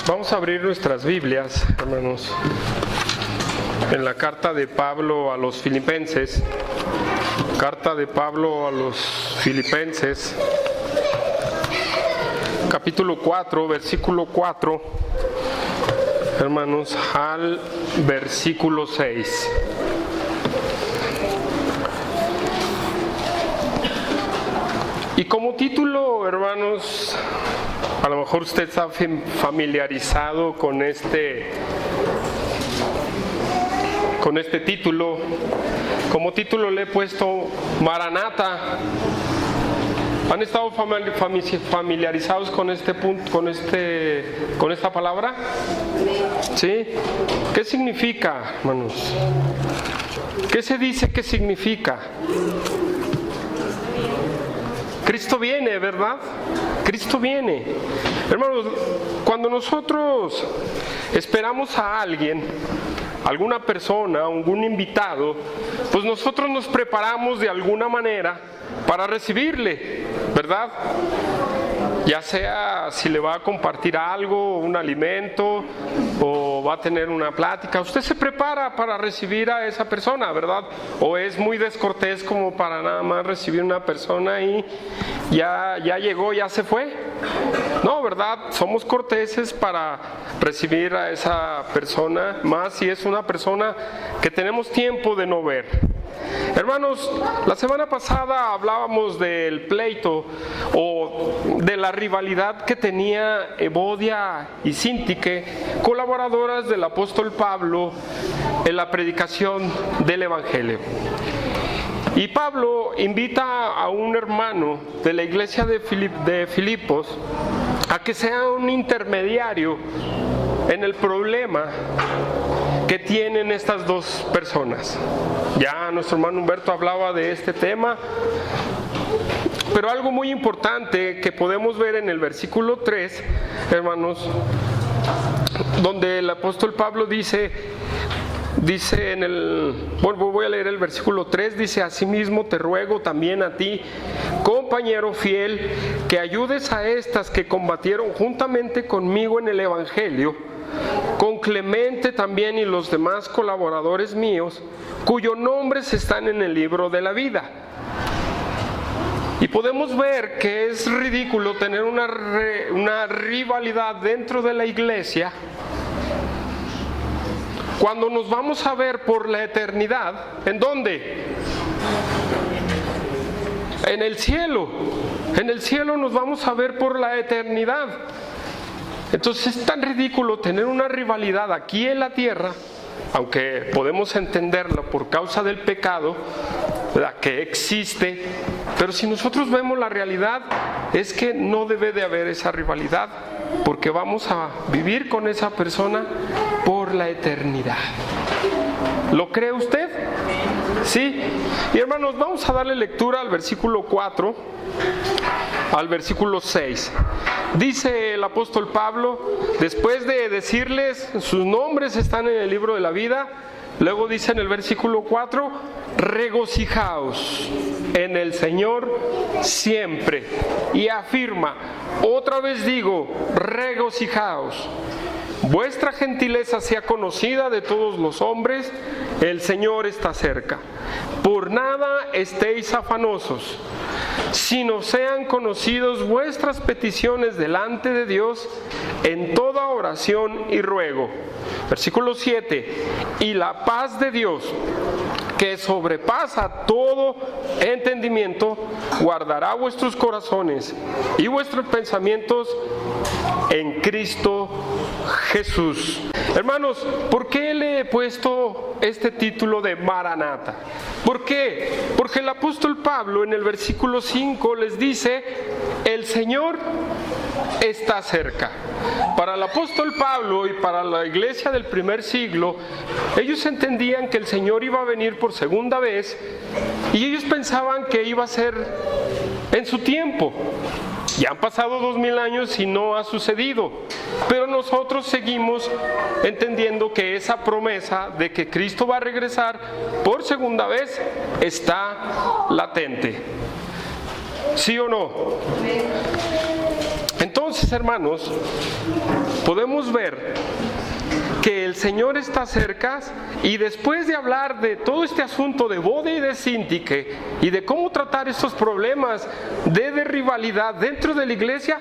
Vamos a abrir nuestras Biblias, hermanos, en la carta de Pablo a los Filipenses. Carta de Pablo a los Filipenses, capítulo 4, versículo 4, hermanos, al versículo 6. Y como título, hermanos, a lo mejor usted está familiarizado con este título. Como título le he puesto Maranata. ¿Han estado familiarizados con este punto, con esta palabra? ¿Sí? ¿Qué significa, hermanos? ¿Qué se dice que significa? Cristo viene, ¿verdad? Cristo viene. Hermanos, cuando nosotros esperamos a alguien, alguna persona, algún invitado, pues nosotros nos preparamos de alguna manera para recibirle, ¿verdad? Ya sea si le va a compartir algo, un alimento, o va a tener una plática, usted se prepara para recibir a esa persona, ¿verdad? O es muy descortés como para nada más recibir una persona y ya llegó, ya se fue. No, ¿verdad? Somos corteses para recibir a esa persona, más si es una persona que tenemos tiempo de no ver. Hermanos, la semana pasada hablábamos del pleito o de la rivalidad que tenía Evodia y Síntique, colaboradoras del apóstol Pablo en la predicación del Evangelio. Y Pablo invita a un hermano de la iglesia de Filipos a que sea un intermediario en el problema que tienen estas dos personas. Ya nuestro hermano Humberto hablaba de este tema, pero algo muy importante que podemos ver en el versículo 3, hermanos, donde el apóstol Pablo dice voy a leer el versículo 3, dice: asimismo te ruego también a ti, compañero fiel, que ayudes a estas que combatieron juntamente conmigo en el Evangelio, con Clemente también y los demás colaboradores míos, cuyos nombres están en el libro de la vida. Y podemos ver que es ridículo tener una rivalidad dentro de la iglesia cuando nos vamos a ver por la eternidad. ¿En dónde? En el cielo. En el cielo nos vamos a ver por la eternidad. Entonces es tan ridículo tener una rivalidad aquí en la tierra, aunque podemos entenderlo por causa del pecado, ¿verdad?, que existe, pero si nosotros vemos la realidad, es que no debe de haber esa rivalidad, porque vamos a vivir con esa persona por la eternidad. ¿Lo cree usted? Sí. Y hermanos, vamos a darle lectura al versículo 4 al versículo 6. Dice el apóstol Pablo, después de decirles sus nombres están en el libro de la vida, luego dice en el versículo 4, regocijaos en el Señor siempre. Y afirma, otra vez digo, regocijaos. Vuestra gentileza sea conocida de todos los hombres, el Señor está cerca. Por nada estéis afanosos, sino sean conocidos vuestras peticiones delante de Dios en toda oración y ruego. Versículo 7, y la paz de Dios, que sobrepasa todo entendimiento, guardará vuestros corazones y vuestros pensamientos en Cristo Jesús. Hermanos, ¿por qué le he puesto este título de Maranata? ¿Por qué? Porque el apóstol Pablo en el versículo 5 les dice, el Señor está cerca. Para el apóstol Pablo y para la iglesia del primer siglo, ellos entendían que el Señor iba a venir por segunda vez y ellos pensaban que iba a ser en su tiempo. Ya han pasado 2000 años y no ha sucedido, pero nosotros seguimos entendiendo que esa promesa de que Cristo va a regresar por segunda vez está latente. ¿Sí o no? Entonces, hermanos, podemos podemos ver que el Señor está cerca, y después de hablar de todo este asunto de boda y de Sintique y de cómo tratar estos problemas de rivalidad dentro de la iglesia,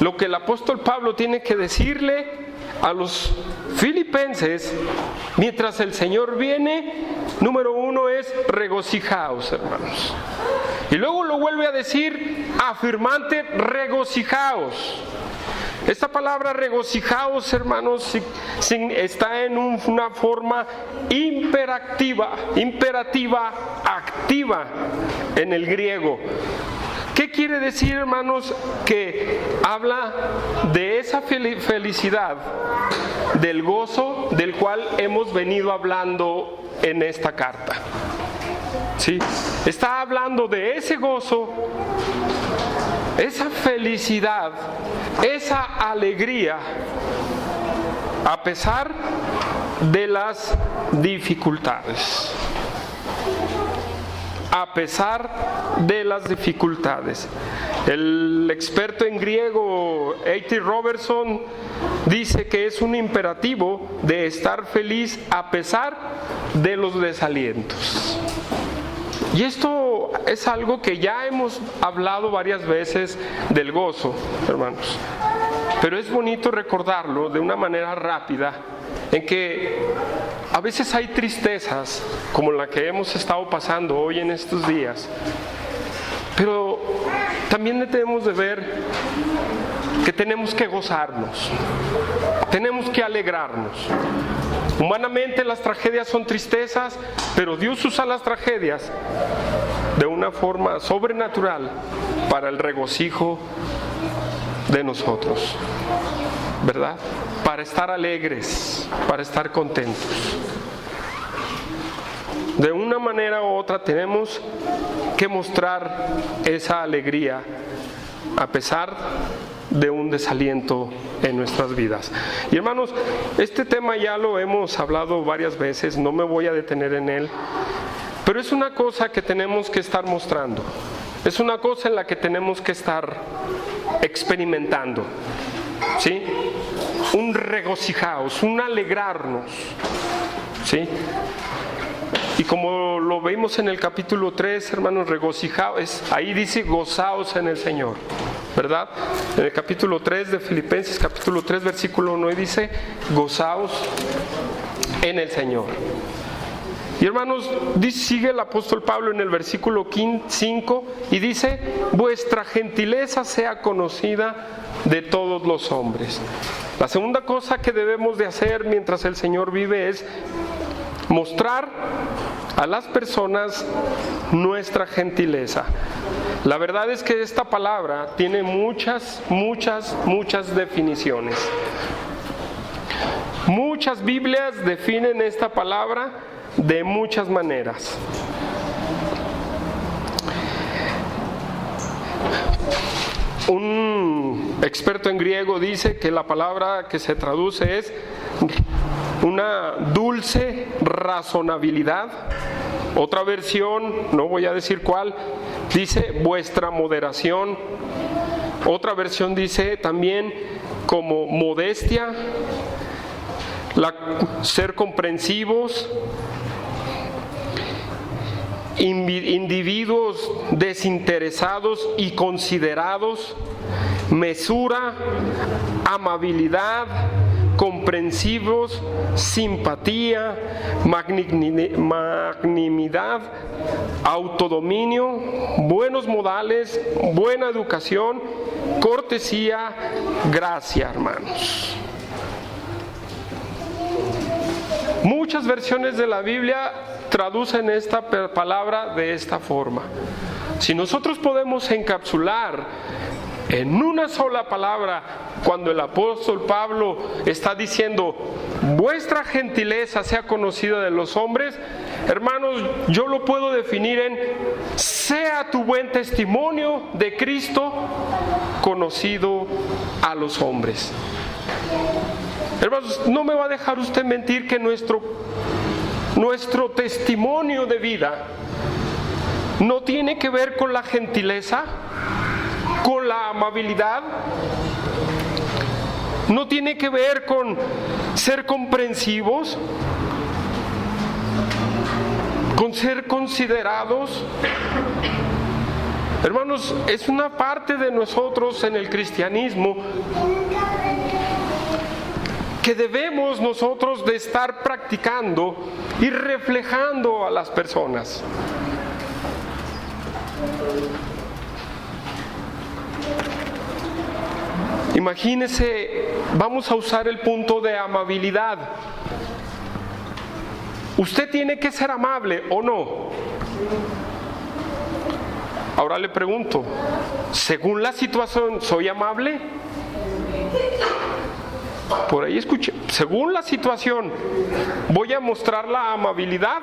lo que el apóstol Pablo tiene que decirle a los filipenses, mientras el Señor viene, número 1 es regocijaos, hermanos. Y luego lo vuelve a decir afirmante, regocijaos. Esta palabra regocijaos, hermanos, está en una forma imperativa activa en el griego. ¿Qué quiere decir, hermanos? Que habla de esa felicidad, del gozo del cual hemos venido hablando en esta carta. ¿Sí? Está hablando de ese gozo, esa felicidad, esa alegría, a pesar de las dificultades. A pesar de las dificultades. El experto en griego, A.T. Robertson, dice que es un imperativo de estar feliz a pesar de los desalientos. Y esto es algo que ya hemos hablado varias veces del gozo, hermanos. Pero es bonito recordarlo de una manera rápida, en que a veces hay tristezas como la que hemos estado pasando hoy en estos días, pero también debemos de ver que tenemos que gozarnos, tenemos que alegrarnos. Humanamente las tragedias son tristezas, pero Dios usa las tragedias de una forma sobrenatural para el regocijo de nosotros, ¿verdad? Para estar alegres, para estar contentos. De una manera u otra tenemos que mostrar esa alegría a pesar de un desaliento en nuestras vidas. Y hermanos, este tema ya lo hemos hablado varias veces, no me voy a detener en él, pero es una cosa que tenemos que estar mostrando, es una cosa en la que tenemos que estar experimentando, ¿sí? Un regocijaos, un alegrarnos, ¿sí? Y como lo vimos en el capítulo 3, hermanos, regocijaos, ahí dice gozaos en el Señor, ¿verdad? En el capítulo 3 de Filipenses, capítulo 3, versículo 1, dice gozaos en el Señor. Y hermanos, sigue el apóstol Pablo en el versículo 5 y dice: vuestra gentileza sea conocida de todos los hombres. La segunda cosa que debemos de hacer mientras el Señor vive es mostrar a las personas nuestra gentileza. La verdad es que esta palabra tiene muchas definiciones. Muchas Biblias definen esta palabra de muchas maneras. Un experto en griego dice que la palabra que se traduce es una dulce razonabilidad. Otra versión, no voy a decir cuál, dice vuestra moderación. Otra versión dice también como modestia, ser comprensivos, individuos desinteresados y considerados, mesura, amabilidad, comprensivos, simpatía, magnanimidad, autodominio, buenos modales, buena educación, cortesía, gracia, hermanos. Muchas versiones de la Biblia traducen esta palabra de esta forma. Si nosotros podemos encapsular en una sola palabra, cuando el apóstol Pablo está diciendo vuestra gentileza sea conocida de los hombres, hermanos, yo lo puedo definir en: sea tu buen testimonio de Cristo conocido a los hombres. Hermanos, no me va a dejar usted mentir que nuestro testimonio de vida no tiene que ver con la gentileza, con la amabilidad, no tiene que ver con ser comprensivos, con ser considerados. Hermanos, es una parte de nosotros en el cristianismo que debemos nosotros de estar practicando y reflejando a las personas. Imagínese, vamos a usar el punto de amabilidad. ¿Usted tiene que ser amable o no? Ahora le pregunto, según la situación, ¿soy amable? Por ahí escuché, según la situación, ¿voy a mostrar la amabilidad?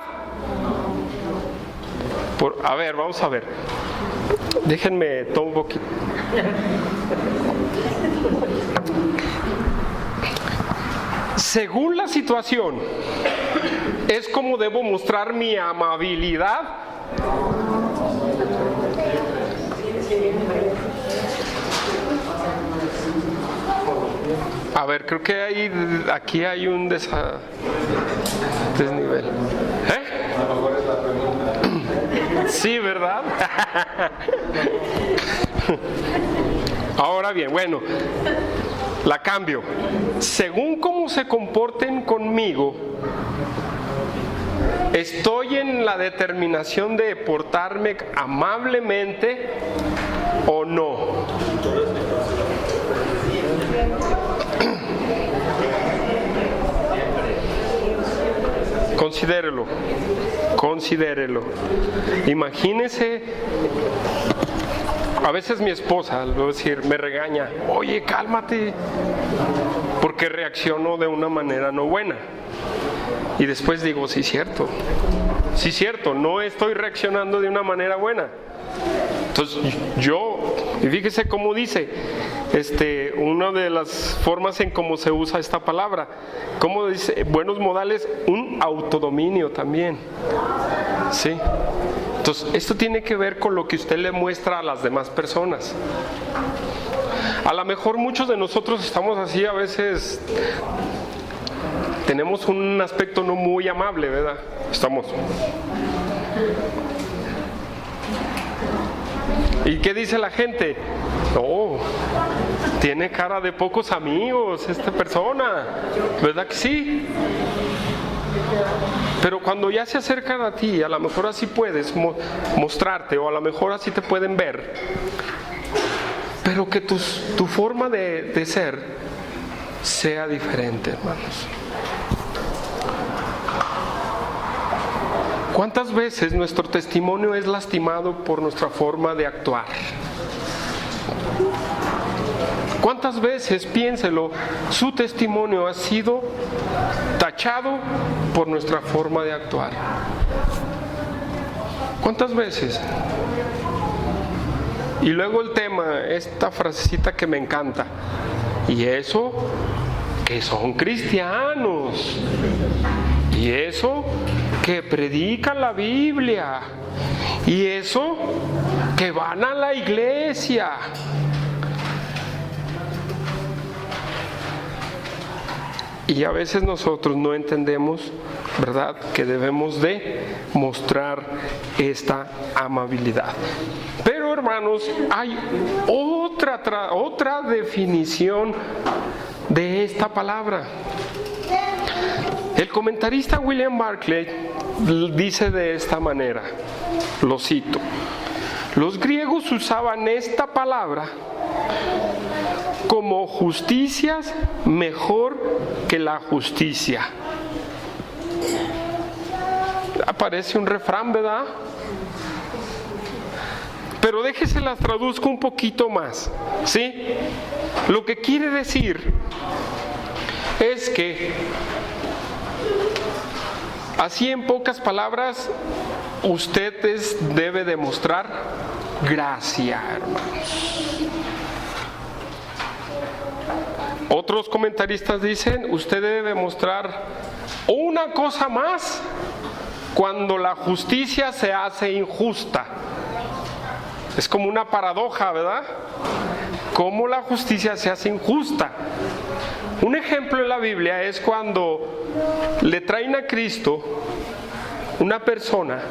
A ver, vamos a ver. Déjenme tomar un poquito. Según la situación, ¿es como debo mostrar mi amabilidad? A ver, creo que aquí hay un desnivel. Sí, ¿verdad? Ahora bien, bueno, la cambio. Según cómo se comporten conmigo, ¿estoy en la determinación de portarme amablemente o no? Considérelo. Imagínese, a veces mi esposa, al decir, me regaña, oye, cálmate, porque reacciono de una manera no buena. Y después digo, sí, cierto, no estoy reaccionando de una manera buena. Entonces y fíjese cómo dice, una de las formas en cómo se usa esta palabra, cómo dice, buenos modales, un autodominio también, ¿sí? Entonces, esto tiene que ver con lo que usted le muestra a las demás personas. A lo mejor muchos de nosotros estamos así, a veces tenemos un aspecto no muy amable, ¿verdad? ¿Y qué dice la gente? No, tiene cara de pocos amigos esta persona, ¿verdad que sí? Pero cuando ya se acercan a ti, a lo mejor así puedes mostrarte, o a lo mejor así te pueden ver, pero que tu forma de ser sea diferente, hermanos. ¿Cuántas veces nuestro testimonio es lastimado por nuestra forma de actuar? ¿Cuántas veces, piénselo, su testimonio ha sido tachado por nuestra forma de actuar? ¿Cuántas veces? Y luego el tema, esta frasecita que me encanta. Y eso, que son cristianos. Y eso, que predican la Biblia. Y eso, que van a la iglesia. Y a veces nosotros no entendemos, ¿verdad?, que debemos de mostrar esta amabilidad. Pero, hermanos, hay otra definición de esta palabra. El comentarista William Barclay dice de esta manera, lo cito: los griegos usaban esta palabra como justicias mejor que la justicia. Aparece un refrán, ¿verdad? Pero déjese las traduzco un poquito más, ¿sí? Lo que quiere decir es que, así en pocas palabras, ustedes deben demostrar gracia, hermanos. Otros comentaristas dicen, usted debe demostrar una cosa más cuando la justicia se hace injusta. Es como una paradoja, ¿verdad? ¿Cómo la justicia se hace injusta? Un ejemplo en la Biblia es cuando le traen a Cristo una persona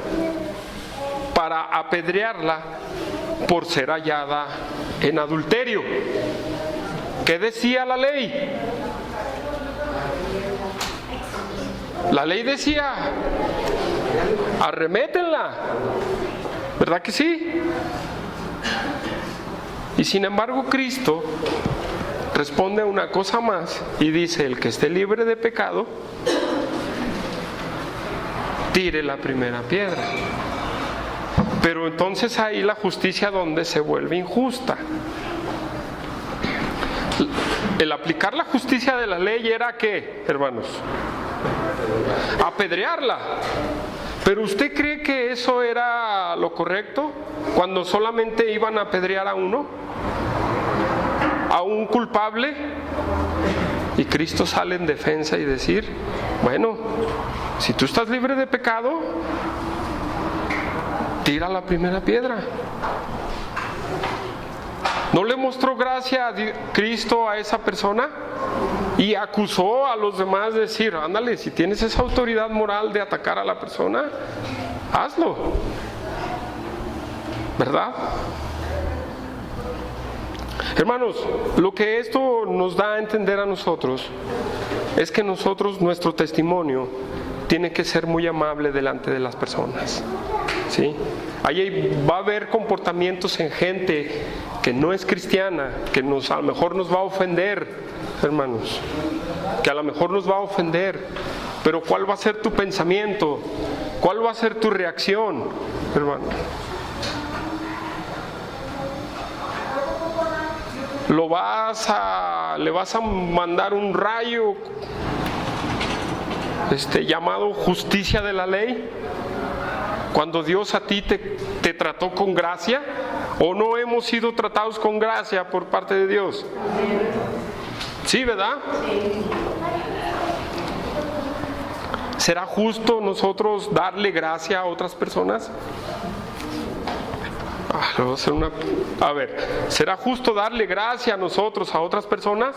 para apedrearla por ser hallada en adulterio. ¿Qué decía la ley? La ley decía, arremétenla, ¿verdad que sí? Y sin embargo Cristo responde a una cosa más y dice, el que esté libre de pecado, tire la primera piedra. Pero entonces ahí la justicia donde se vuelve injusta. El aplicar la justicia de la ley era ¿qué, hermanos? Apedrearla. ¿Pero usted cree que eso era lo correcto? Cuando solamente iban a apedrear a uno, a un culpable, y Cristo sale en defensa y decir, bueno, si tú estás libre de pecado, tira la primera piedra. ¿No le mostró gracia a Cristo a esa persona? Y acusó a los demás de decir, ándale, si tienes esa autoridad moral de atacar a la persona, hazlo. ¿Verdad? Hermanos, lo que esto nos da a entender a nosotros es que nuestro testimonio tiene que ser muy amable delante de las personas. ¿Sí? Ahí va a haber comportamientos en gente que no es cristiana, que a lo mejor nos va a ofender, hermanos, que a lo mejor nos va a ofender, pero ¿cuál va a ser tu pensamiento? ¿Cuál va a ser tu reacción, hermano? ¿Le vas a mandar un rayo llamado justicia de la ley? Cuando Dios a ti te trató con gracia, ¿o no hemos sido tratados con gracia por parte de Dios? Sí, ¿verdad? ¿Será justo nosotros darle gracia a otras personas? A ver, ¿será justo darle gracia a nosotros a otras personas?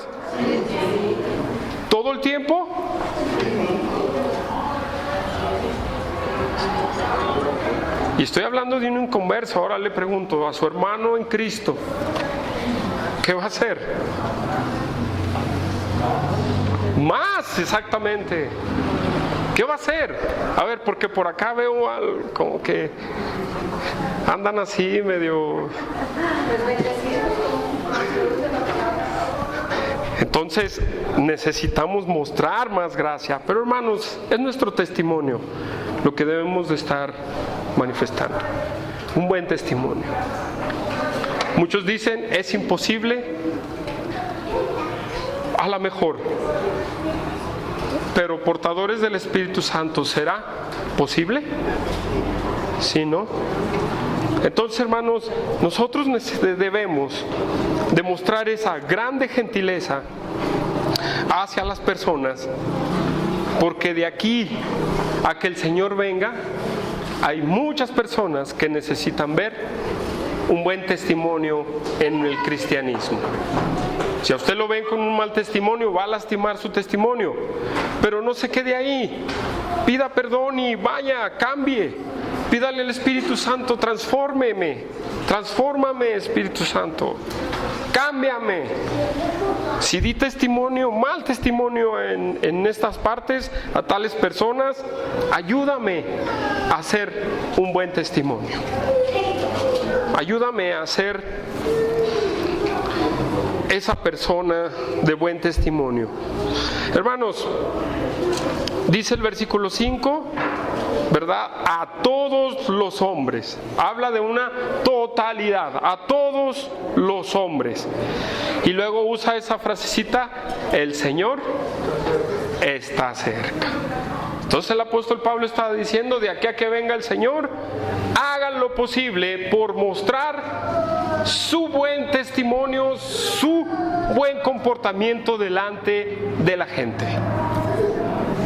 ¿Todo el tiempo? Y estoy hablando de un inconverso. Ahora le pregunto a su hermano en Cristo, ¿qué va a hacer? Más, exactamente. ¿Qué va a hacer? A ver, porque por acá veo como que andan así medio... Entonces necesitamos mostrar más gracia. Pero hermanos, es nuestro testimonio lo que debemos de estar manifestando. Un buen testimonio. Muchos dicen, es imposible. A lo mejor. Pero portadores del Espíritu Santo, ¿será posible? ¿Sí, no? Entonces, hermanos, nosotros debemos demostrar esa grande gentileza hacia las personas, porque de aquí a que el Señor venga, hay muchas personas que necesitan ver un buen testimonio en el cristianismo. Si a usted lo ven con un mal testimonio, va a lastimar su testimonio, pero no se quede ahí. Pida perdón y vaya, cambie. Pídale al Espíritu Santo, transfórmame, Espíritu Santo, cámbiame. Si di testimonio, mal testimonio en estas partes a tales personas, ayúdame a hacer un buen testimonio. Ayúdame a ser esa persona de buen testimonio. Hermanos, dice el versículo 5, ¿verdad? A todos los hombres. Habla de una totalidad, a todos los hombres. Y luego usa esa frasecita, el Señor está cerca. Entonces el apóstol Pablo está diciendo, de aquí a que venga el Señor, hagan lo posible por mostrar su buen testimonio, su buen comportamiento delante de la gente.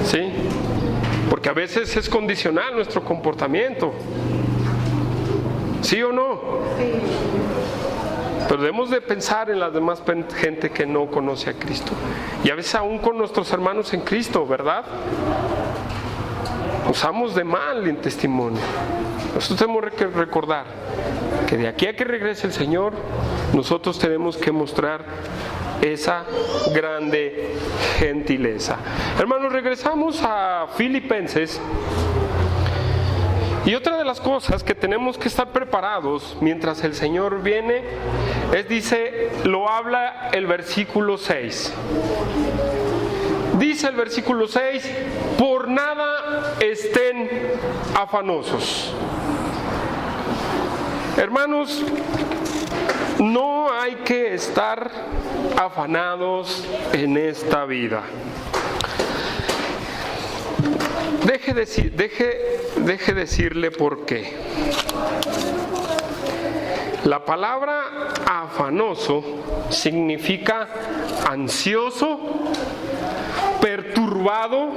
¿Sí? Porque a veces es condicional nuestro comportamiento. ¿Sí o no? Sí. Pero debemos de pensar en las demás gente que no conoce a Cristo. Y a veces aún con nuestros hermanos en Cristo, ¿verdad? Usamos de mal en testimonio. Nosotros tenemos que recordar que de aquí a que regrese el Señor, nosotros tenemos que mostrar esa grande gentileza. Hermanos, regresamos a Filipenses. Y otra de las cosas que tenemos que estar preparados mientras el Señor viene lo habla el versículo 6. Dice el versículo 6, por nada estén afanosos. Hermanos, no hay que estar afanados en esta vida. Deje decirle por qué. La palabra afanoso significa ansioso, perturbado,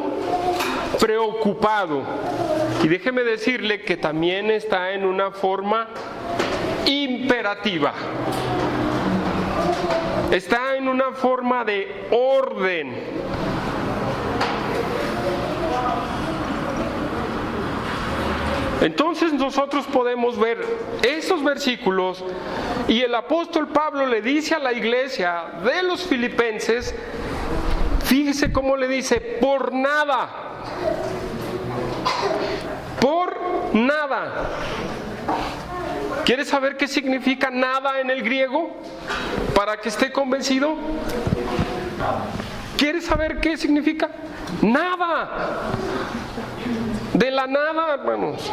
preocupado. Y déjeme decirle que también está en una forma imperativa. Está en una forma de orden. Entonces nosotros podemos ver esos versículos y el apóstol Pablo le dice a la iglesia de los filipenses, fíjese cómo le dice, por nada, por nada. ¿Quiere saber qué significa nada en el griego? Para que esté convencido. ¿Quiere saber qué significa? Nada. De la nada, hermanos.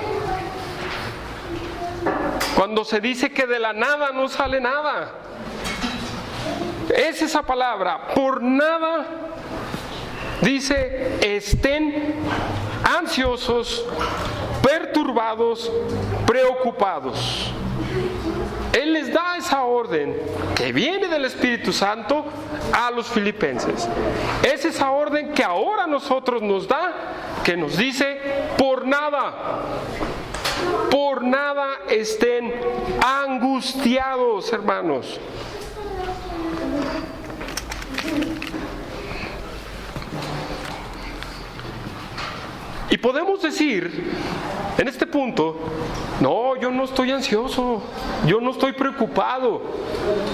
Cuando se dice que de la nada no sale nada, es esa palabra, por nada. Dice, estén ansiosos, perturbados, preocupados. Él les da esa orden que viene del Espíritu Santo a los filipenses. Es esa orden que ahora nosotros nos da, que nos dice, por nada estén angustiados, hermanos. Y podemos decir, en este punto, no, yo no estoy ansioso, yo no estoy preocupado,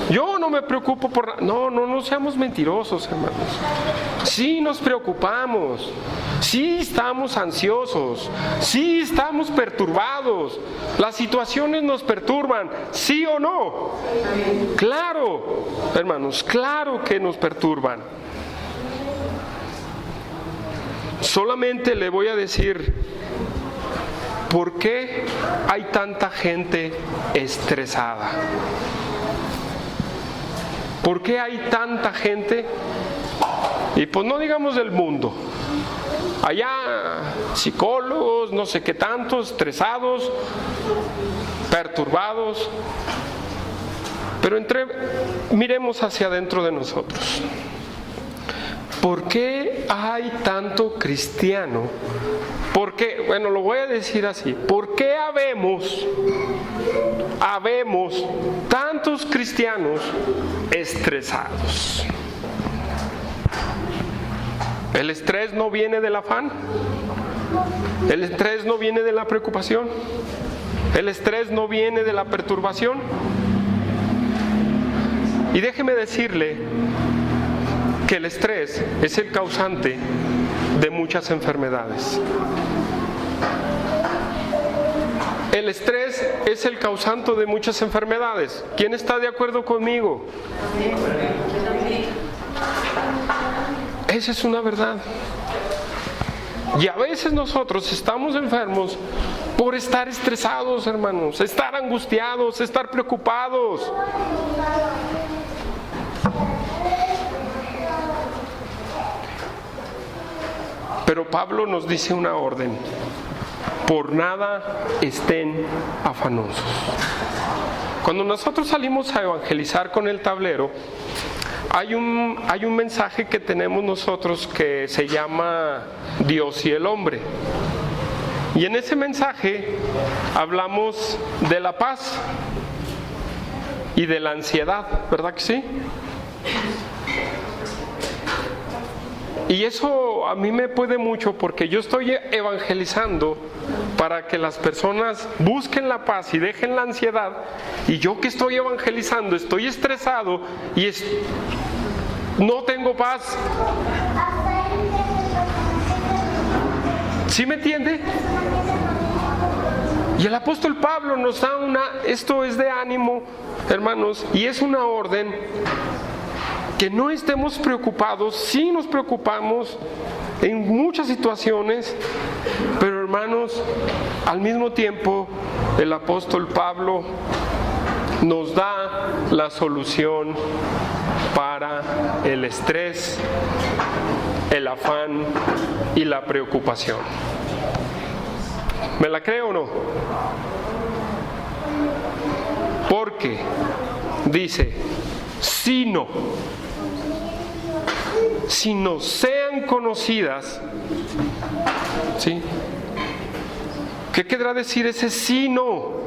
yo no me preocupo por nada. No seamos mentirosos, hermanos. Sí nos preocupamos, sí estamos ansiosos, sí estamos perturbados, las situaciones nos perturban, ¿sí o no? Claro, hermanos, claro que nos perturban. Solamente le voy a decir, ¿por qué hay tanta gente estresada? ¿Por qué hay tanta gente? Y pues no digamos del mundo. Allá psicólogos, no sé qué tantos, estresados, perturbados. Pero miremos hacia adentro de nosotros. ¿Por qué hay tanto cristiano? ¿Por qué? Bueno, lo voy a decir así. ¿Por qué habemos tantos cristianos estresados? ¿El estrés no viene del afán? ¿El estrés no viene de la preocupación? ¿El estrés no viene de la perturbación? Y déjeme decirle que el estrés es el causante de muchas enfermedades. El estrés es el causante de muchas enfermedades. ¿Quién está de acuerdo conmigo? Esa es una verdad. Y a veces nosotros estamos enfermos por estar estresados, hermanos, estar angustiados, estar preocupados. Pero Pablo nos dice una orden: por nada estén afanosos. Cuando nosotros salimos a evangelizar con el tablero, hay un mensaje que tenemos nosotros que se llama Dios y el hombre. Y en ese mensaje hablamos de la paz. y de la ansiedad, ¿verdad que sí? Y eso a mí me puede mucho porque yo estoy evangelizando para que las personas busquen la paz y dejen la ansiedad, y yo que estoy evangelizando estoy estresado y no tengo paz. ¿Sí me entiende? Y el apóstol Pablo nos da esto es de ánimo, hermanos, y es una orden que no estemos preocupados. Sí nos preocupamos en muchas situaciones, pero hermanos, al mismo tiempo el apóstol Pablo nos da la solución para el estrés, el afán y la preocupación. ¿Me la cree o no? Porque dice, sino sean conocidas, ¿sí? ¿Qué querrá decir ese sino?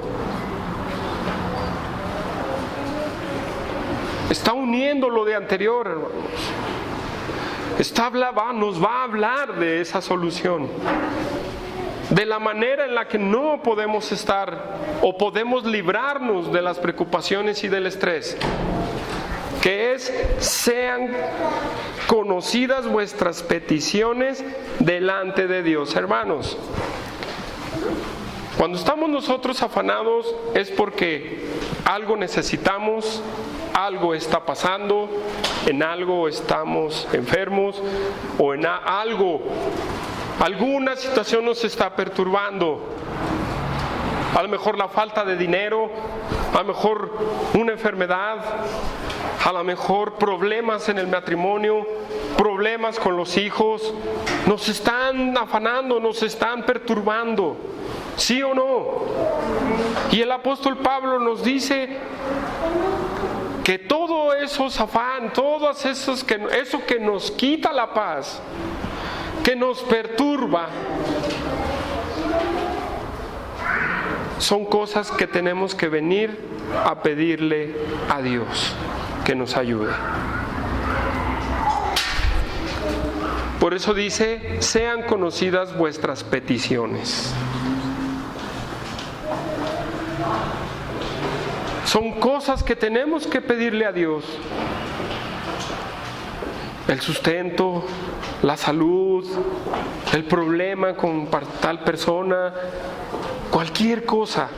Está uniendo lo de anterior, hermanos. Nos va a hablar de esa solución, de la manera en la que no podemos estar o podemos librarnos de las preocupaciones y del estrés, que es: sean conocidas vuestras peticiones delante de Dios. Hermanos, cuando estamos nosotros afanados es porque algo necesitamos, algo está pasando, en algo estamos enfermos, o en alguna situación nos está perturbando. A lo mejor la falta de dinero, a lo mejor una enfermedad, a lo mejor problemas en el matrimonio, problemas con los hijos, nos están afanando, nos están perturbando. ¿Sí o no? Y el apóstol Pablo nos dice que todo esos afán, eso que nos quita la paz, que nos perturba, son cosas que tenemos que venir a pedirle a Dios que nos ayude. Por eso dice: sean conocidas vuestras peticiones. Son cosas que tenemos que pedirle a Dios. El sustento, la salud, el problema con tal persona, cualquier cosa.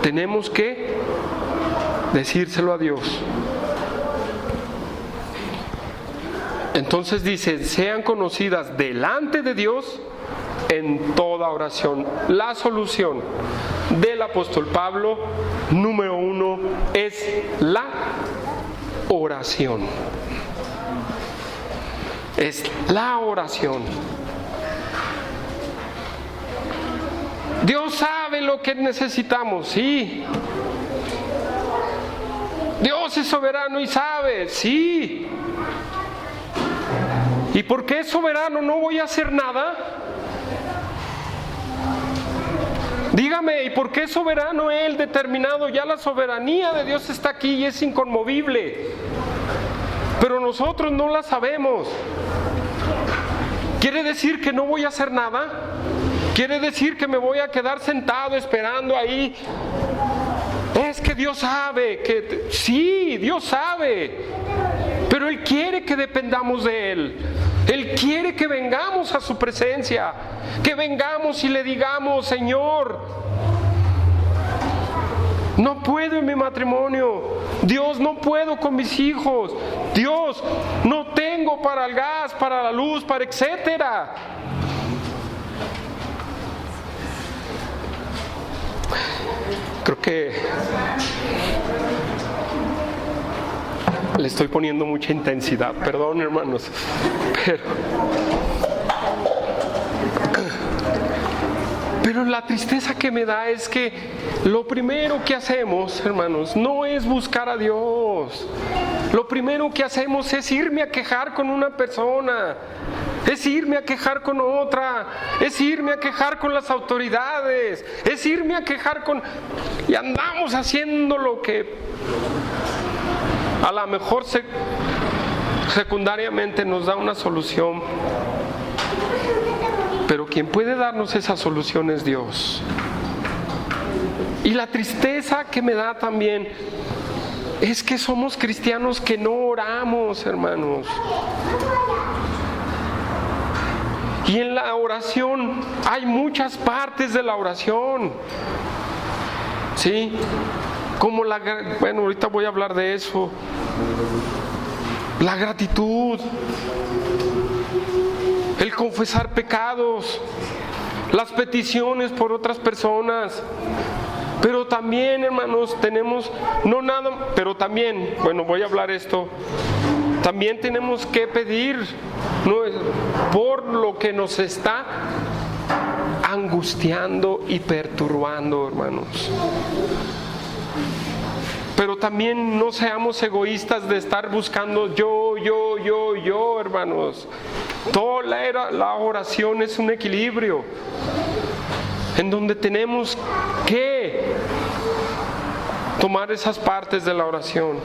Tenemos que decírselo a Dios. Entonces dice: sean conocidas delante de Dios en toda oración. La solución del apóstol Pablo, número 1, es la oración. Es la oración. Dios sabe lo que necesitamos, sí. Dios es soberano y sabe, sí. ¿Y porque es soberano no voy a hacer nada? Dígame, ¿y por qué es soberano Él determinado? Ya la soberanía de Dios está aquí y es inconmovible, pero nosotros no la sabemos. ¿Quiere decir que no voy a hacer nada? ¿Quiere decir que me voy a quedar sentado esperando ahí? Es que Dios sabe, sí, Dios sabe, pero Él quiere que dependamos de Él. Él quiere que vengamos a su presencia, que vengamos y le digamos: Señor, no puedo en mi matrimonio, Dios, no puedo con mis hijos, Dios, no tengo para el gas, para la luz, para etcétera. Creo que le estoy poniendo mucha intensidad, perdón, hermanos, pero la tristeza que me da es que lo primero que hacemos, hermanos, no es buscar a Dios. Lo primero que hacemos es irme a quejar con una persona. es irme a quejar con otra, es irme a quejar con las autoridades, es irme a quejar con... Y andamos haciendo lo que a lo mejor secundariamente nos da una solución, pero quien puede darnos esa solución es Dios. Y la tristeza que me da también es que somos cristianos que no oramos, hermanos. Y en la oración hay muchas partes de la oración, ¿sí? Como bueno, ahorita voy a hablar de eso. La gratitud, el confesar pecados, las peticiones por otras personas. Pero también, hermanos, tenemos, no nada, pero también, bueno, voy a hablar esto, también tenemos que pedir, ¿no?, por lo que nos está angustiando y perturbando, hermanos. Pero también no seamos egoístas de estar buscando yo, hermanos. Toda la oración es un equilibrio en donde tenemos que tomar esas partes de la oración.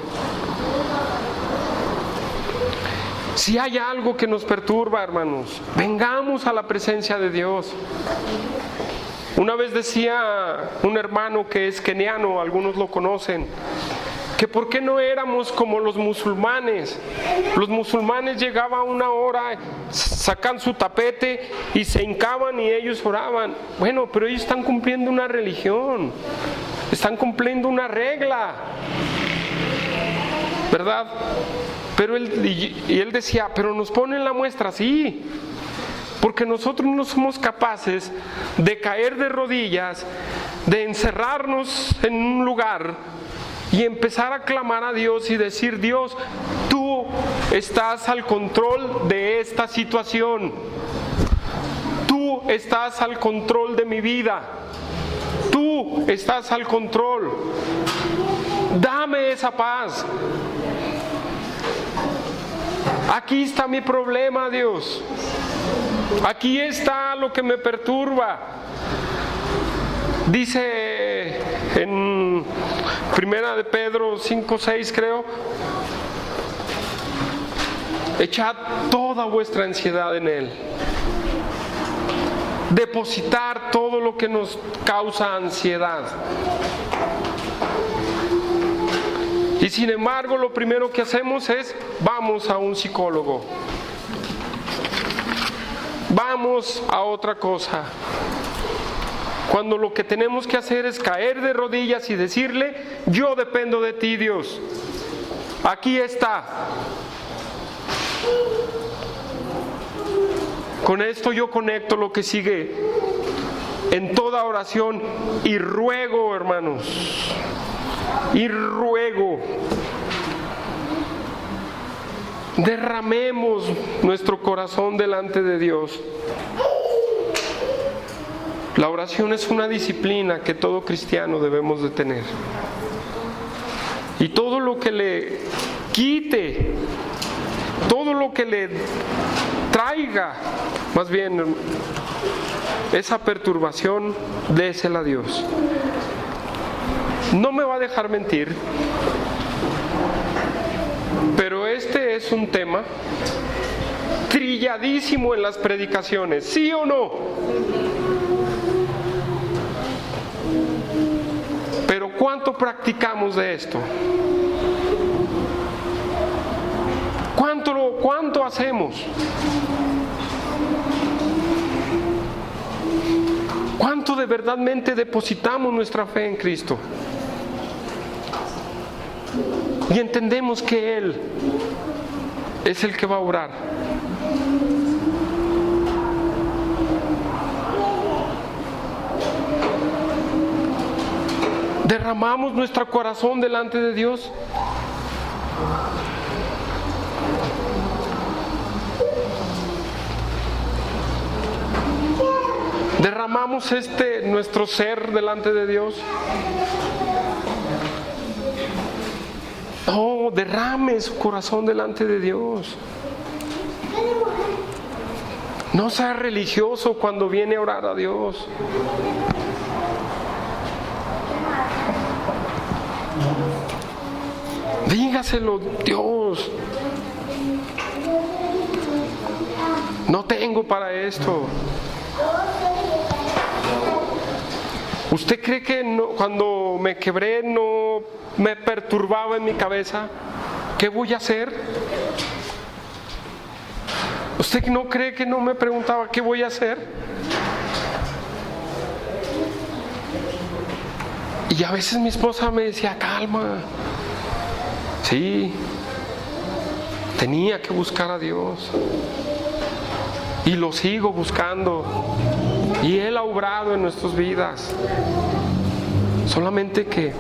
Si hay algo que nos perturba, hermanos, vengamos a la presencia de Dios. Una vez decía un hermano que es keniano, algunos lo conocen, que por qué no éramos como los musulmanes. Los musulmanes llegaban a una hora, sacan su tapete y se hincaban y ellos oraban. Bueno, pero ellos están cumpliendo una religión, están cumpliendo una regla, ¿verdad? Pero él decía, pero nos ponen la muestra, sí, porque nosotros no somos capaces de caer de rodillas, de encerrarnos en un lugar y empezar a clamar a Dios y decir: Dios, tú estás al control de esta situación, tú estás al control de mi vida, tú estás al control, dame esa paz. Aquí está mi problema, Dios, aquí está lo que me perturba. Dice en Primera de Pedro 5:6, creo: echad toda vuestra ansiedad en Él. Depositar todo lo que nos causa ansiedad. Y sin embargo, lo primero que hacemos es: vamos a un psicólogo, vamos a otra cosa. Cuando lo que tenemos que hacer es caer de rodillas y decirle: yo dependo de ti, Dios. Aquí está. Con esto yo conecto lo que sigue en toda oración y ruego, hermanos, y ruego. Derramemos nuestro corazón delante de Dios. La oración es una disciplina que todo cristiano debemos de tener. Y todo lo que le quite, todo lo que le traiga, más bien, esa perturbación, désela a Dios. No me va a dejar mentir, pero este es un tema trilladísimo en las predicaciones, ¿sí o no? Pero ¿cuánto practicamos de esto? ¿Cuánto hacemos? ¿Cuánto de verdadmente depositamos nuestra fe en Cristo? Y entendemos que Él es el que va a obrar. ¿Derramamos nuestro corazón delante de Dios? ¿Derramamos nuestro ser delante de Dios? No, derrame su corazón delante de Dios. No sea religioso cuando viene a orar a Dios. Dígaselo, Dios. No tengo para esto. ¿Usted cree que no, cuando me quebré no me perturbaba en mi cabeza? ¿Qué voy a hacer? ¿Usted no cree que no me preguntaba qué voy a hacer? Y a veces mi esposa me decía, calma. Sí, tenía que buscar a Dios. Y lo sigo buscando. Y Él ha obrado en nuestras vidas. Solamente que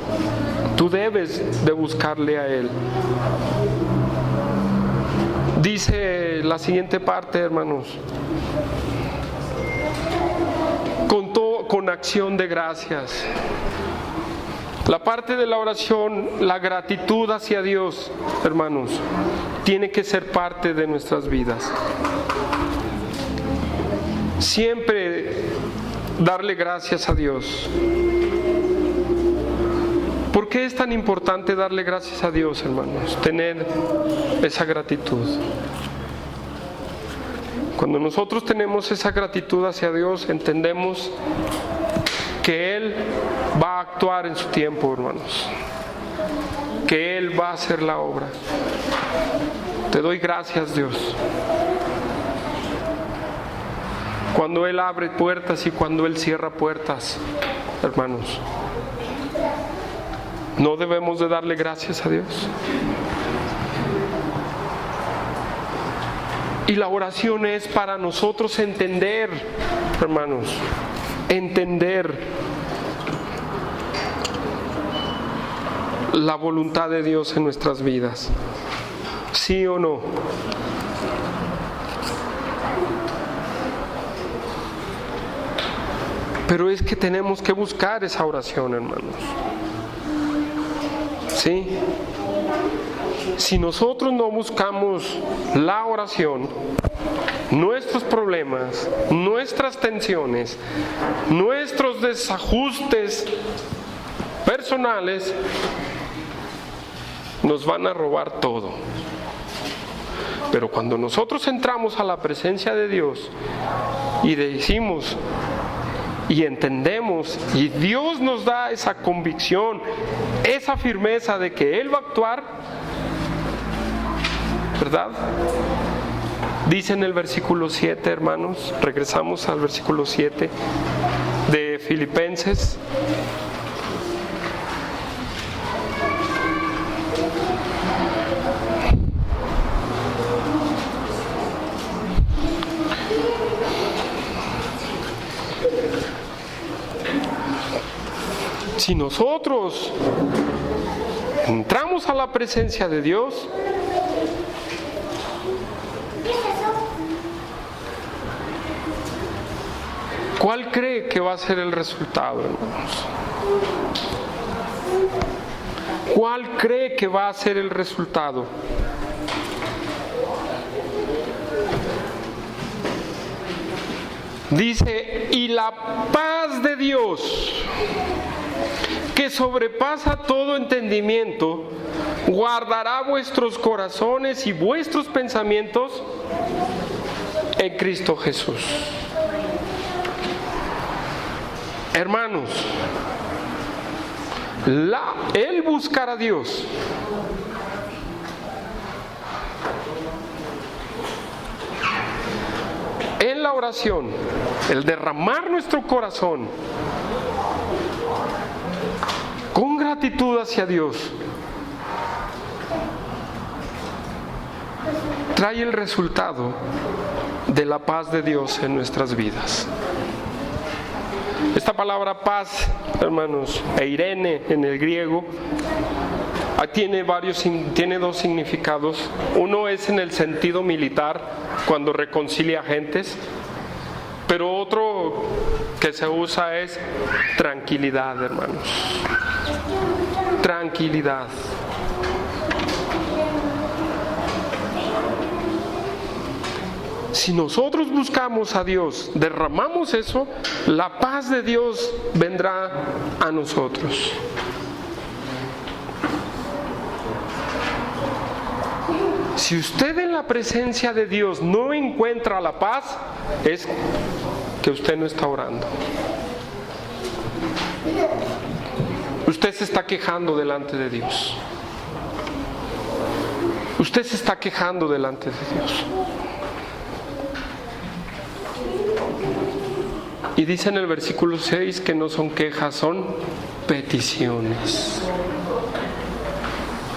tú debes de buscarle a Él. Dice la siguiente parte, hermanos. Con acción de gracias. La parte de la oración, la gratitud hacia Dios, hermanos, tiene que ser parte de nuestras vidas. Siempre darle gracias a Dios. ¿Por qué es tan importante darle gracias a Dios, hermanos? Tener esa gratitud. Cuando nosotros tenemos esa gratitud hacia Dios, entendemos que Él va a actuar en su tiempo, hermanos. Que Él va a hacer la obra. Te doy gracias, Dios. Cuando Él abre puertas y cuando Él cierra puertas, hermanos, ¿no debemos de darle gracias a Dios? Y la oración es para nosotros entender, hermanos, entender la voluntad de Dios en nuestras vidas. ¿Sí o no? Pero es que tenemos que buscar esa oración, hermanos. ¿Sí? Si nosotros no buscamos la oración, nuestros problemas, nuestras tensiones, nuestros desajustes personales nos van a robar todo. Pero cuando nosotros entramos a la presencia de Dios y decimos y entendemos, y Dios nos da esa convicción, esa firmeza de que Él va a actuar, ¿verdad? Dice en el versículo 7, hermanos, regresamos al versículo 7 de Filipenses. Si nosotros entramos a la presencia de Dios, ¿cuál cree que va a ser el resultado, hermanos? ¿Cuál cree que va a ser el resultado? Dice, y la paz de Dios, que sobrepasa todo entendimiento, guardará vuestros corazones y vuestros pensamientos en Cristo Jesús. Hermanos, el buscar a Dios en la oración, el derramar nuestro corazón con gratitud hacia Dios, trae el resultado de la paz de Dios en nuestras vidas. Esta palabra paz, hermanos, eirene en el griego, tiene dos significados. Uno es en el sentido militar, cuando reconcilia gentes, pero otro que se usa es tranquilidad, hermanos. Tranquilidad. Si nosotros buscamos a Dios, derramamos eso, la paz de Dios vendrá a nosotros. Si usted en la presencia de Dios no encuentra la paz, es que usted no está orando. Usted se está quejando delante de Dios. Usted se está quejando delante de Dios. Y dice en el versículo 6 que no son quejas, son peticiones.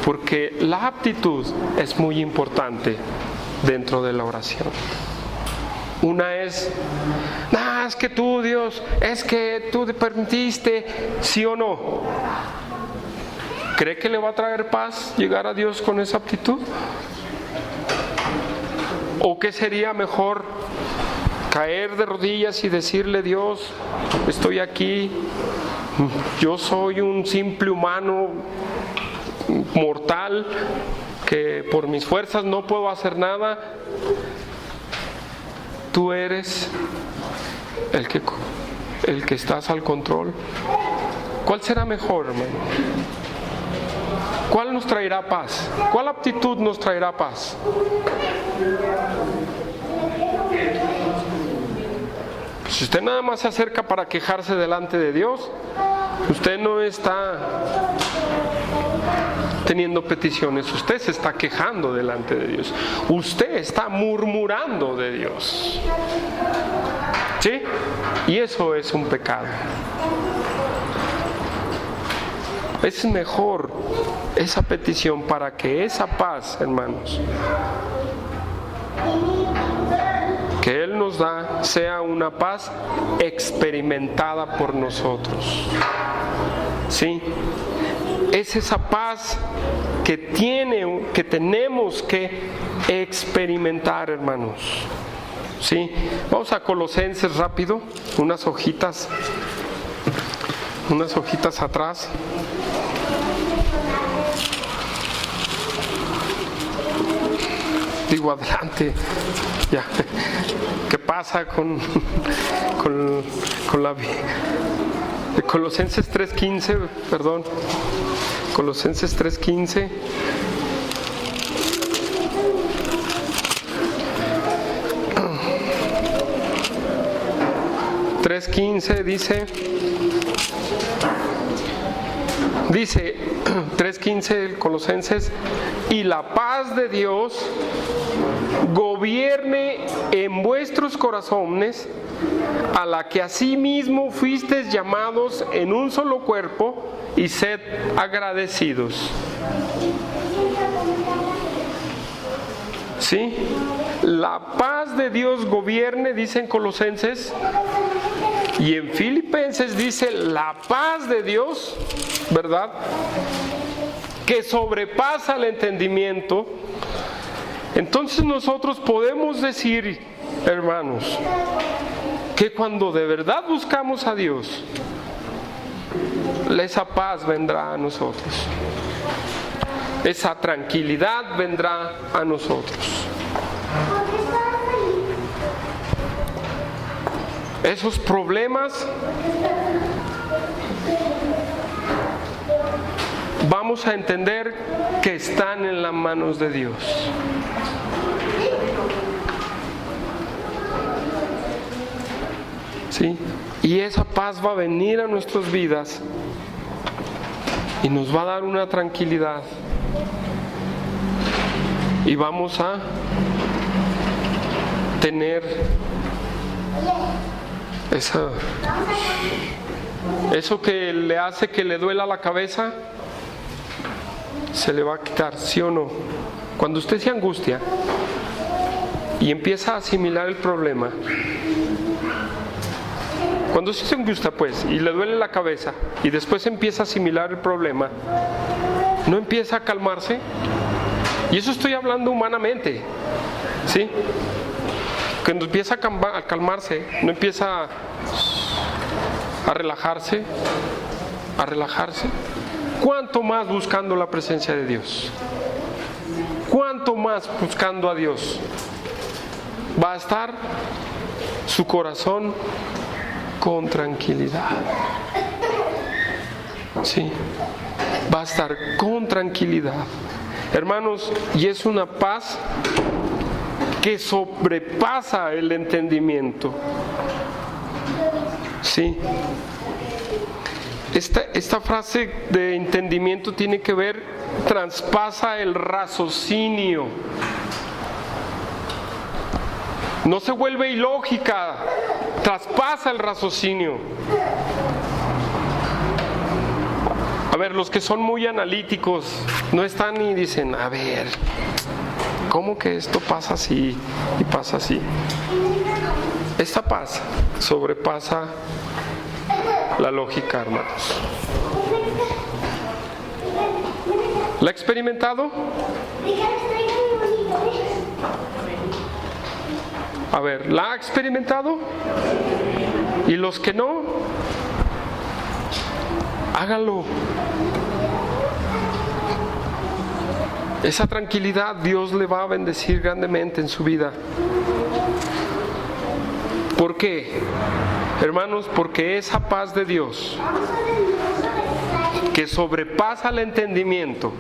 Porque la aptitud es muy importante dentro de la oración. Una es, es que tú, Dios, es que tú te permitiste, sí o no. ¿Cree que le va a traer paz llegar a Dios con esa aptitud? ¿O qué sería mejor caer de rodillas y decirle: Dios, estoy aquí, yo soy un simple humano mortal que por mis fuerzas no puedo hacer nada, tú eres el que estás al control? ¿Cuál será mejor, hermano? ¿Cuál nos traerá paz? ¿Cuál aptitud nos traerá paz? Si usted nada más se acerca para quejarse delante de Dios, usted no está teniendo peticiones, usted se está quejando delante de Dios. Usted está murmurando de Dios. ¿Sí? Y eso es un pecado. Es mejor esa petición para que esa paz, hermanos, que Él nos da, sea una paz experimentada por nosotros. ¿Sí? Es esa paz que tenemos que experimentar, hermanos. ¿Sí? Vamos a Colosenses rápido, unas hojitas atrás. Digo, adelante. Ya. ¿Qué pasa con la Colosenses 3:15, perdón. Colosenses 3:15. Dice 3:15 Colosenses: y la paz de Dios gobierne en vuestros corazones, a la que asimismo fuisteis llamados en un solo cuerpo, y sed agradecidos. ¿Sí? La paz de Dios gobierne, dice en Colosenses, y en Filipenses dice la paz de Dios, ¿verdad?, que sobrepasa el entendimiento. Entonces nosotros podemos decir, hermanos, que cuando de verdad buscamos a Dios, esa paz vendrá a nosotros, esa tranquilidad vendrá a nosotros. Esos problemas vamos a entender que están en las manos de Dios. ¿Sí? Y esa paz va a venir a nuestras vidas y nos va a dar una tranquilidad. Y vamos a tener eso que le hace que le duela la cabeza, se le va a quitar, ¿sí o no? Cuando usted se angustia y empieza a asimilar el problema, cuando usted se angustia pues y le duele la cabeza y después empieza a asimilar el problema, ¿no empieza a calmarse? Y eso estoy hablando humanamente, ¿sí? Cuando empieza a calmarse, no empieza a relajarse, ¿cuánto más buscando la presencia de Dios? ¿Cuánto más buscando a Dios? va a estar su corazón con tranquilidad. Sí, va a estar con tranquilidad. Hermanos, y es una paz que sobrepasa el entendimiento. Sí. Esta frase de entendimiento tiene que ver, traspasa el raciocinio. No se vuelve ilógica, traspasa el raciocinio. A ver, los que son muy analíticos no están y dicen, a ver, ¿cómo que esto pasa así y pasa así? Esta paz sobrepasa la lógica, hermanos. ¿La ha experimentado? A ver, ¿la ha experimentado? ¿Y los que no? Háganlo. Esa tranquilidad Dios le va a bendecir grandemente en su vida. ¿Por qué? Hermanos, porque esa paz de Dios que sobrepasa el entendimiento,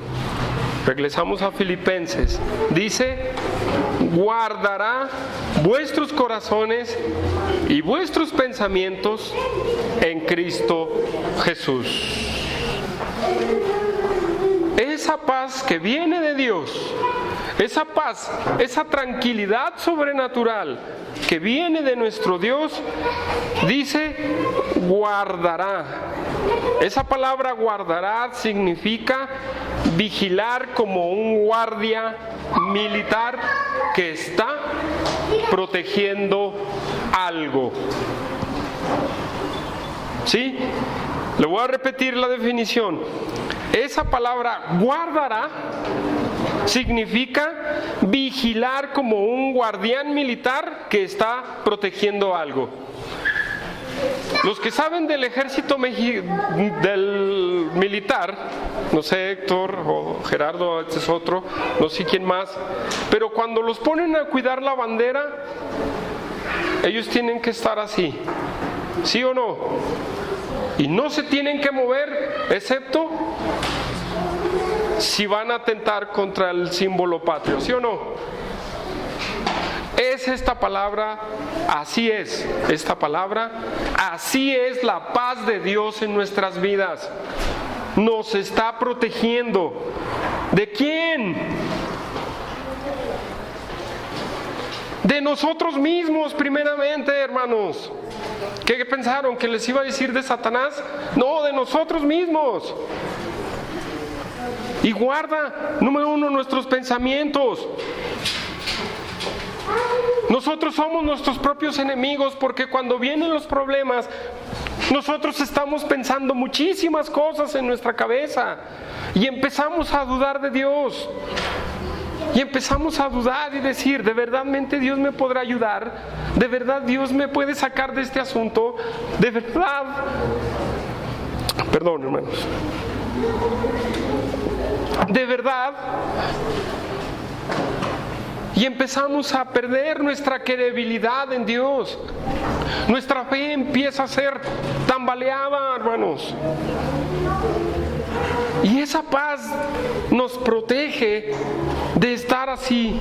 regresamos a Filipenses, dice, guardará vuestros corazones y vuestros pensamientos en Cristo Jesús. Esa paz que viene de Dios, esa paz, esa tranquilidad sobrenatural que viene de nuestro Dios, dice guardará. Esa palabra guardará significa vigilar como un guardia militar que está protegiendo algo. ¿Sí? Le voy a repetir la definición. Esa palabra guardará significa vigilar como un guardián militar que está protegiendo algo. Los que saben del ejército del militar, no sé, Héctor o Gerardo, este es otro, no sé quién más, pero cuando los ponen a cuidar la bandera, ellos tienen que estar así, ¿sí o no? Y no se tienen que mover, excepto si van a atentar contra el símbolo patrio, ¿sí o no? Es esta palabra, así es, esta palabra, así es la paz de Dios en nuestras vidas. Nos está protegiendo. ¿De quién? De nosotros mismos, primeramente, hermanos. ¿Qué pensaron? ¿Que les iba a decir de Satanás? No, de nosotros mismos. Y guarda, número uno, nuestros pensamientos. Nosotros somos nuestros propios enemigos porque cuando vienen los problemas, nosotros estamos pensando muchísimas cosas en nuestra cabeza y empezamos a dudar de Dios. Y empezamos a dudar y decir, ¿de verdadmente Dios me podrá ayudar? ¿De verdad Dios me puede sacar de este asunto? ¿De verdad? Perdón, hermanos. ¿De verdad? Y empezamos a perder nuestra credibilidad en Dios. Nuestra fe empieza a ser tambaleada, hermanos. Y esa paz nos protege de estar así,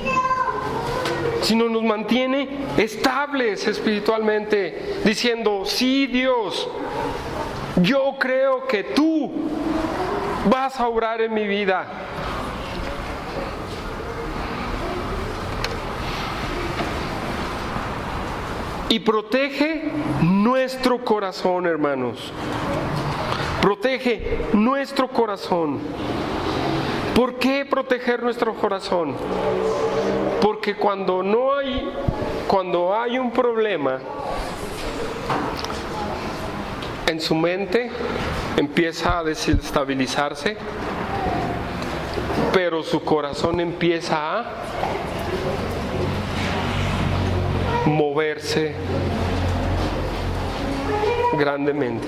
sino nos mantiene estables espiritualmente, diciendo, sí, Dios, yo creo que tú vas a obrar en mi vida. Y protege nuestro corazón, hermanos. Protege nuestro corazón. ¿Por qué proteger nuestro corazón? Porque cuando hay un problema, en su mente empieza a desestabilizarse, pero su corazón empieza a moverse grandemente,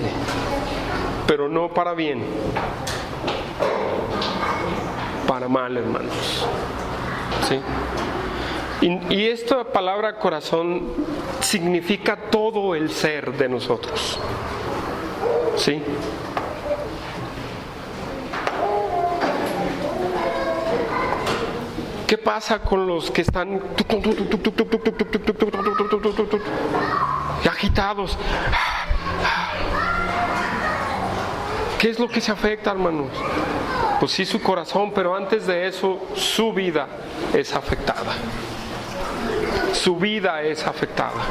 pero no para bien, para mal, hermanos. ¿Sí? Y esta palabra corazón significa todo el ser de nosotros. ¿Sí? ¿Qué pasa con los que están agitados? ¿Qué es lo que se afecta, hermanos? Pues sí, su corazón, pero antes de eso, su vida es afectada. Su vida es afectada.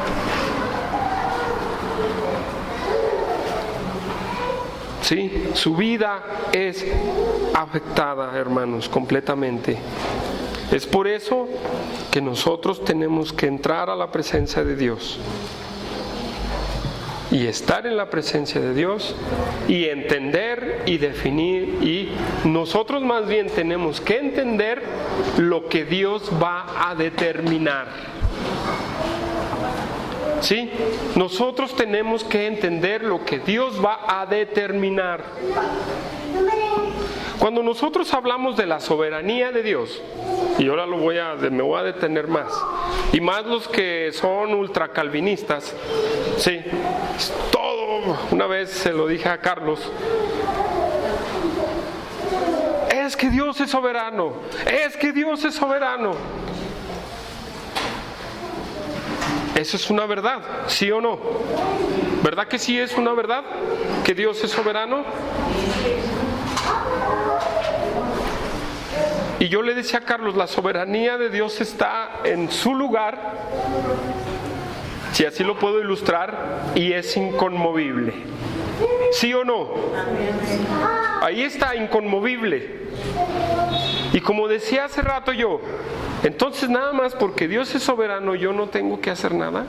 Sí, su vida es afectada, hermanos, completamente. Es por eso que nosotros tenemos que entrar a la presencia de Dios y estar en la presencia de Dios y entender y definir, y nosotros más bien tenemos que entender lo que Dios va a determinar. ¿Sí? Nosotros tenemos que entender lo que Dios va a determinar. Cuando nosotros hablamos de la soberanía de Dios, y ahora me voy a detener más, y más los que son ultracalvinistas, sí, todo, una vez se lo dije a Carlos, es que Dios es soberano, es que Dios es soberano. ¿Eso es una verdad? ¿Sí o no? ¿Verdad que sí es una verdad? ¿Que Dios es soberano? Y yo le decía a Carlos, la soberanía de Dios está en su lugar, si así lo puedo ilustrar, y es inconmovible. ¿Sí o no? Ahí está, inconmovible. Y como decía hace rato yo, entonces nada más porque Dios es soberano, yo no tengo que hacer nada.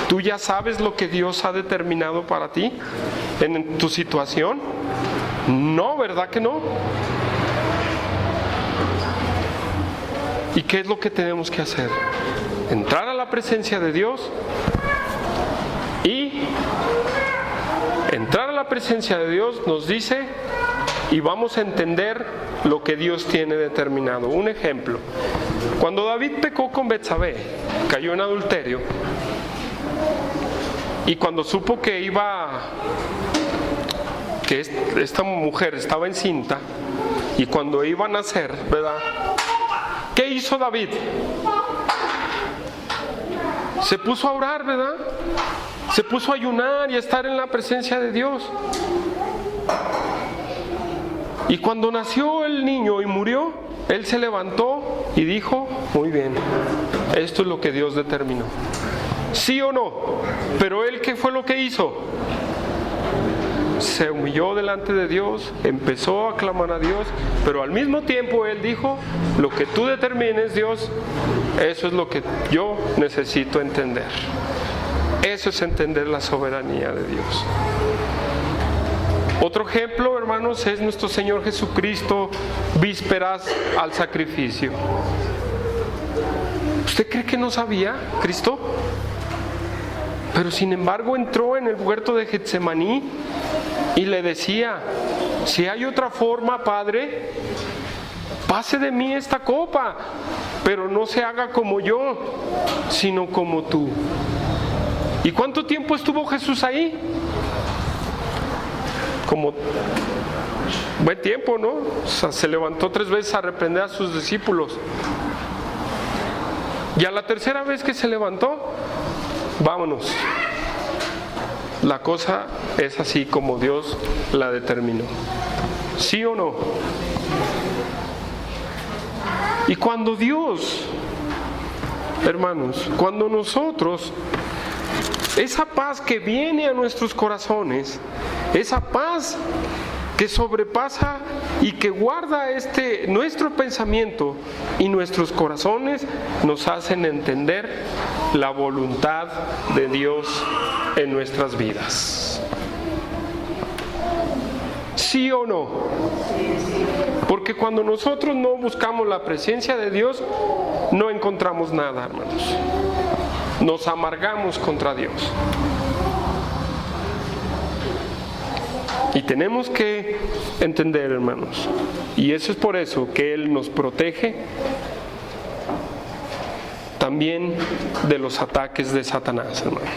¿Tú ya sabes lo que Dios ha determinado para ti en tu situación? No, ¿verdad que no? ¿Y qué es lo que tenemos que hacer? Entrar a la presencia de Dios y entrar a la presencia de Dios nos dice, y vamos a entender lo que Dios tiene determinado. Un ejemplo, cuando David pecó con Betsabé, cayó en adulterio, y cuando supo que esta mujer estaba encinta, y cuando iba a nacer, ¿verdad? ¿Qué hizo David? Se puso a orar, ¿verdad? Se puso a ayunar y a estar en la presencia de Dios. Y cuando nació el niño y murió, él se levantó y dijo, muy bien, esto es lo que Dios determinó. ¿Sí o no? Pero él, ¿qué fue lo que hizo? Se humilló delante de Dios, empezó a clamar a Dios, pero al mismo tiempo él dijo, lo que tú determines, Dios, eso es lo que yo necesito entender. Eso es entender la soberanía de Dios. Otro ejemplo, hermanos, es nuestro Señor Jesucristo, vísperas al sacrificio. ¿Usted cree que no sabía Cristo? Pero sin embargo entró en el huerto de Getsemaní y le decía, si hay otra forma, Padre, pase de mí esta copa, pero no se haga como yo, sino como tú. ¿Y cuánto tiempo estuvo Jesús ahí? Como buen tiempo, ¿no? O sea, se levantó 3 veces a reprender a sus discípulos. Y a la tercera vez que se levantó, vámonos. La cosa es así como Dios la determinó. ¿Sí o no? Y cuando Dios, hermanos, cuando nosotros, esa paz que viene a nuestros corazones, esa paz que sobrepasa y que guarda nuestro pensamiento y nuestros corazones, nos hacen entender la voluntad de Dios en nuestras vidas. ¿Sí o no? Porque cuando nosotros no buscamos la presencia de Dios, no encontramos nada, hermanos. Nos amargamos contra Dios. Y tenemos que entender, hermanos, y eso es por eso que Él nos protege también de los ataques de Satanás, hermanos.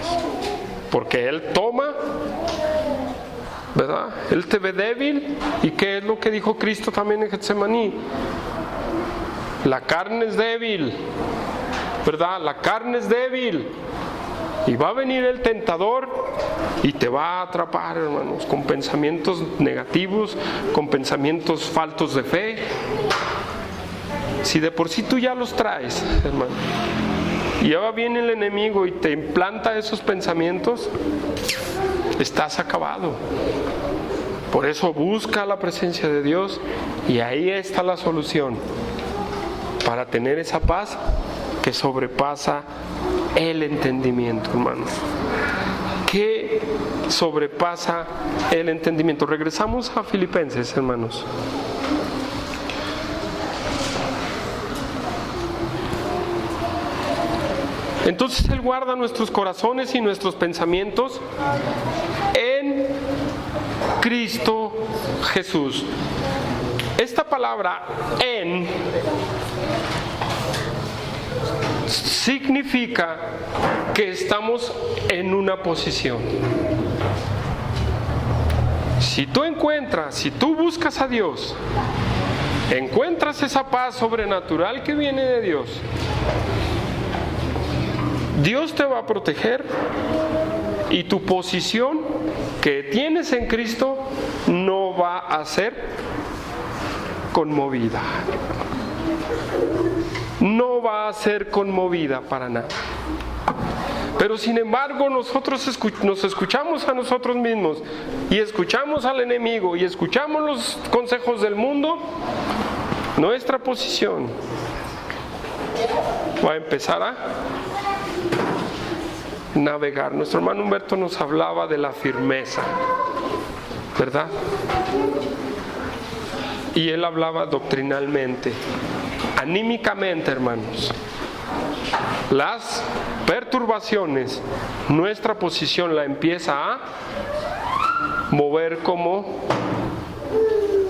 Porque él toma, ¿verdad? Él te ve débil. ¿Y qué es lo que dijo Cristo también en Getsemaní? La carne es débil, ¿verdad? La carne es débil. Y va a venir el tentador y te va a atrapar, hermanos, con pensamientos negativos, con pensamientos faltos de fe. Si de por sí tú ya los traes, hermano, y ahora viene el enemigo y te implanta esos pensamientos, estás acabado. Por eso busca la presencia de Dios, y ahí está la solución para tener esa paz que sobrepasa el entendimiento, hermanos. Que sobrepasa el entendimiento. Regresamos a Filipenses, hermanos. Entonces Él guarda nuestros corazones y nuestros pensamientos en Cristo Jesús. Esta palabra en significa que estamos en una posición. Si tú buscas a Dios, encuentras esa paz sobrenatural que viene de Dios, Dios te va a proteger, y tu posición que tienes en Cristo no va a ser conmovida. No va a ser conmovida para nada. Pero sin embargo nosotros nos escuchamos a nosotros mismos, y escuchamos al enemigo, y escuchamos los consejos del mundo. Nuestra posición va a empezar a navegar. Nuestro hermano Humberto nos hablaba de la firmeza, ¿verdad? Y él hablaba doctrinalmente, anímicamente, hermanos. Las perturbaciones, nuestra posición la empieza a mover como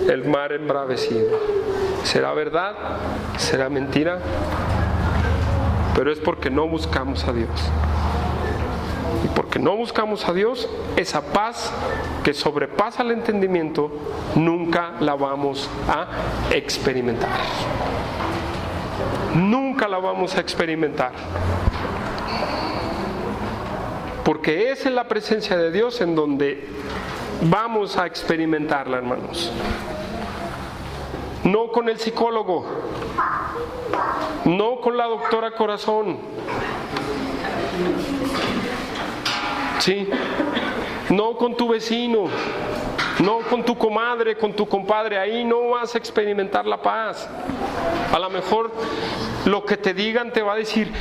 el mar embravecido. ¿Será verdad? ¿Será mentira? Pero es porque no buscamos a Dios. Y porque no buscamos a Dios, esa paz que sobrepasa el entendimiento nunca la vamos a experimentar. Nunca la vamos a experimentar. Porque es en la presencia de Dios en donde vamos a experimentarla, hermanos. No con el psicólogo, no con la doctora corazón, ¿sí? No con tu vecino, no con tu comadre, con tu compadre. Ahí no vas a experimentar la paz. A lo mejor lo que te digan te va a decir,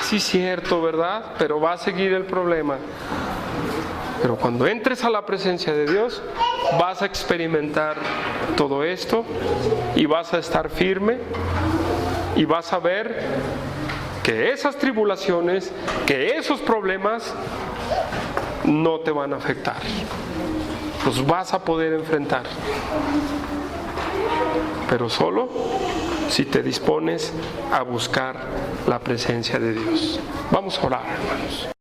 sí es cierto, ¿verdad? Pero va a seguir el problema. Pero cuando entres a la presencia de Dios, vas a experimentar todo esto, y vas a estar firme, y vas a ver que esas tribulaciones, que esos problemas no te van a afectar. Los vas a poder enfrentar, pero solo si te dispones a buscar la presencia de Dios. Vamos a orar, hermanos.